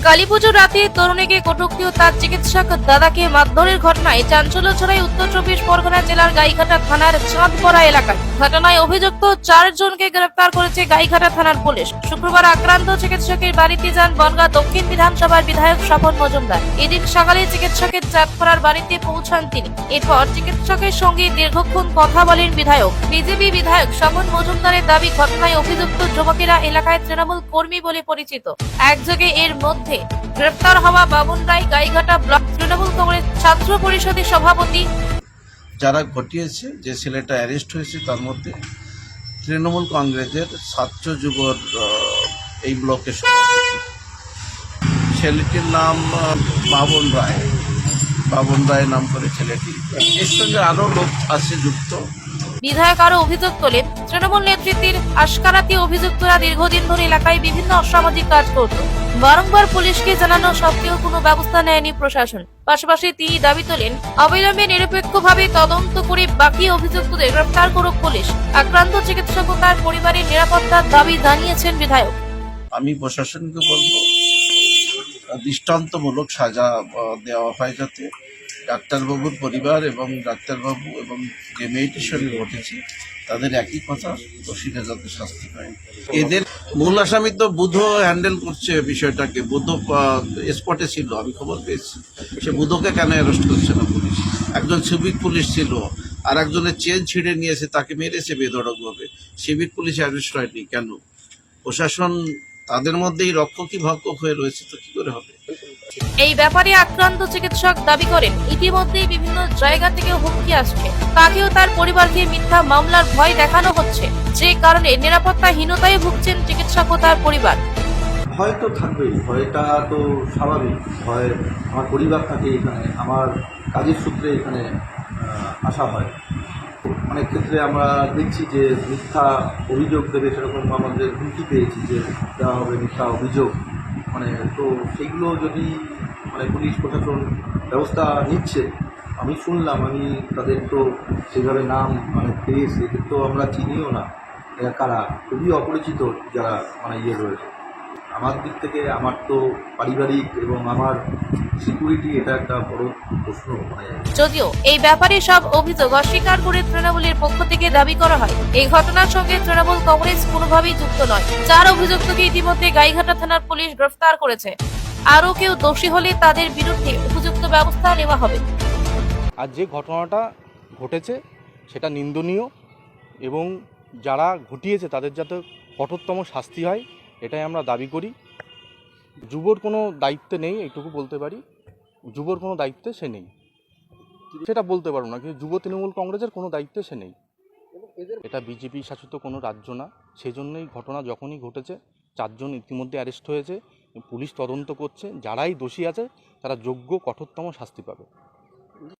কালীপুজোর রাতে তরুণীকে কটূক্তি ও তার চিকিৎসক দাদাকে মারধরের ঘটনায় চাঞ্চল্য ছড়ায় উত্তর চব্বিশ পরগনা জেলার গাইঘাটা থানার চাঁদপাড়া এলাকায়। ঘটনায় অভিযুক্ত 4 জনকে গ্রেফতার করেছে গাইঘাটা থানার পুলিশ। শুক্রবার আক্রান্ত চিকিৎসকের বাড়িতে যান বনগাঁ দক্ষিণ বিধানসভার বিধায়ক স্বপন মজুমদার। এদিন সকালে চিকিৎসকের চাঁদপাড়ার বাড়িতে পৌঁছান তিনি। এরপর চিকিৎসকের সঙ্গে দীর্ঘক্ষণ কথা বলেন বিধায়ক। বিজেপি বিধায়ক স্বপন মজুমদারের দাবি, ঘটনায় অভিযুক্ত যুবকেরা এলাকায় তৃণমূল কর্মী বলে পরিচিত। একযোগে এর মধ্যে গ্রেফতার হওয়া বাবুন রায় গাইঘাটা ব্লক তৃণমূল কংগ্রেস ছাত্র পরিষদের সভাপতি। যারা ঘটিয়েছে, যে ছেলেটা অ্যারেস্ট হয়েছে তার মধ্যে তৃণমূল কংগ্রেসের ছাত্র যুবর এই ব্লকের সভাপতি। ছেলেটির নাম বাবুন রায় নাম করে ছেলেটি। এর সঙ্গে আরও লোক আছে যুক্ত। বিধায়ক আরো অভিযোগ তোলেন, তৃণমূল নেতৃত্বের আশকারাতি অভিযুক্তরা দীর্ঘদিন ধরে এলাকায় বিভিন্ন অসামাজিক কাজ করত। বারংবার পুলিশকে জানানো সত্ত্বেও কোনো ব্যবস্থা নেয়নি প্রশাসন। পাশাপাশি তিনি দাবি তোলেন, অবিলম্বে নিরপেক্ষভাবে তদন্ত করে বাকি অভিযুক্তদের গ্রেফতার করুক পুলিশ। আক্রান্ত চিকিৎসক ও তার পরিবারের নিরাপত্তার দাবি জানিয়েছেন বিধায়ক। আমি প্রশাসনকে বলবো দৃষ্টান্তমূলক সাজা দেওয়া হয়, যাতে ডাক্তারবাবুর পরিবার এবং ডাক্তারবাবু এবং যে মেয়েটির সঙ্গে ঘটেছে তাদের একই কথা, দোষীরা যাতে শাস্তি পায়। এদের মূল আসামি তো বুধ হ্যান্ডেল করছে বিষয়টাকে। বুধ স্পটে ছিল, আমি খবর পেয়েছি। সে বুধকে কেন অ্যারেস্ট করছে না পুলিশ? একজন সিভিক পুলিশ ছিল, আর একজনের চেন ছিঁড়ে নিয়েছে, তাকে মেরেছে বেধড়কভাবে। সিভিক পুলিশ অ্যারেস্ট হয়নি কেন? প্রশাসন তাদের মধ্যেই রক্ষকই ভক্ষক হয়ে রয়েছে, তো কি করে হবে? এই ব্যাপারে আক্রান্ত চিকিৎসক দাবি করেন, ইতিমধ্যেই বিভিন্ন জায়গা থেকে হুমকি আসছে। তাকেও তার পরিবারকে মিথ্যা মামলার ভয় দেখানো হচ্ছে, যে কারণে নিরাপত্তাহীনতায় ভুগছেন চিকিৎসক ও তার পরিবার। ভয় তো থাকবেই, ভয়টা তো স্বাভাবিক। ভয়, আমার পরিবার থাকে এখানে, আমার কাজের সূত্রে এখানে আসা হয়। অনেক ক্ষেত্রে আমরা দেখছি যে মিথ্যা অভিযোগ দেবে, সেরকম আমাদের হুমকি পেয়েছি যে দেওয়া হবে মিথ্যা অভিযোগ। তো সেগুলো যদি পুলিশ প্রশাসন ব্যবস্থা নিচ্ছে, আমি শুনলাম, আমি তাদের তো সেভাবে নাম পেয়েছি, এদের তো আমরা চিনিও না, এরা কারা, খুবই অপরিচিত যারা রয়েছে। আমার দিক থেকে আমার তো পারিবারিক এবং আমার সিকিউরিটি, এটা একটা বড় প্রশ্ন। যদিও এই ব্যাপারে সব অভিযোগ অস্বীকার করে তৃণমূলের পক্ষ থেকে দাবি করা হয়, এই ঘটনার সঙ্গে তৃণমূল কংগ্রেস কোনোভাবেই যুক্ত নয়। 4 অভিযুক্তকে ইতিমধ্যে গাইঘাটা থানার পুলিশ গ্রেফতার করেছে। আরও কেউ দোষী হলে তাদের বিরুদ্ধে উপযুক্ত ব্যবস্থা নেওয়া হবে। আর যে ঘটনাটা ঘটেছে সেটা নিন্দনীয়, এবং যারা ঘটিয়েছে তাদের যাতে কঠোরতম শাস্তি হয়, এটাই আমরা দাবি করি। যুবর কোনো দায়িত্বে নেই, এইটুকু বলতে পারি। যুবর কোনো দায়িত্বে সে নেই, সেটা বলতে পারবো না, কিন্তু যুব তৃণমূল কংগ্রেসের কোনো দায়িত্বে সে নেই। এটা বিজেপি শাসিত কোনো রাজ্য না, সেজন্যই ঘটনা যখনই ঘটেছে 4 জন ইতিমধ্যে অ্যারেস্ট হয়েছে। পুলিশ তদন্ত করছে, যারাই দোষী আছে তারা যোগ্য কঠোরতম শাস্তি পাবে।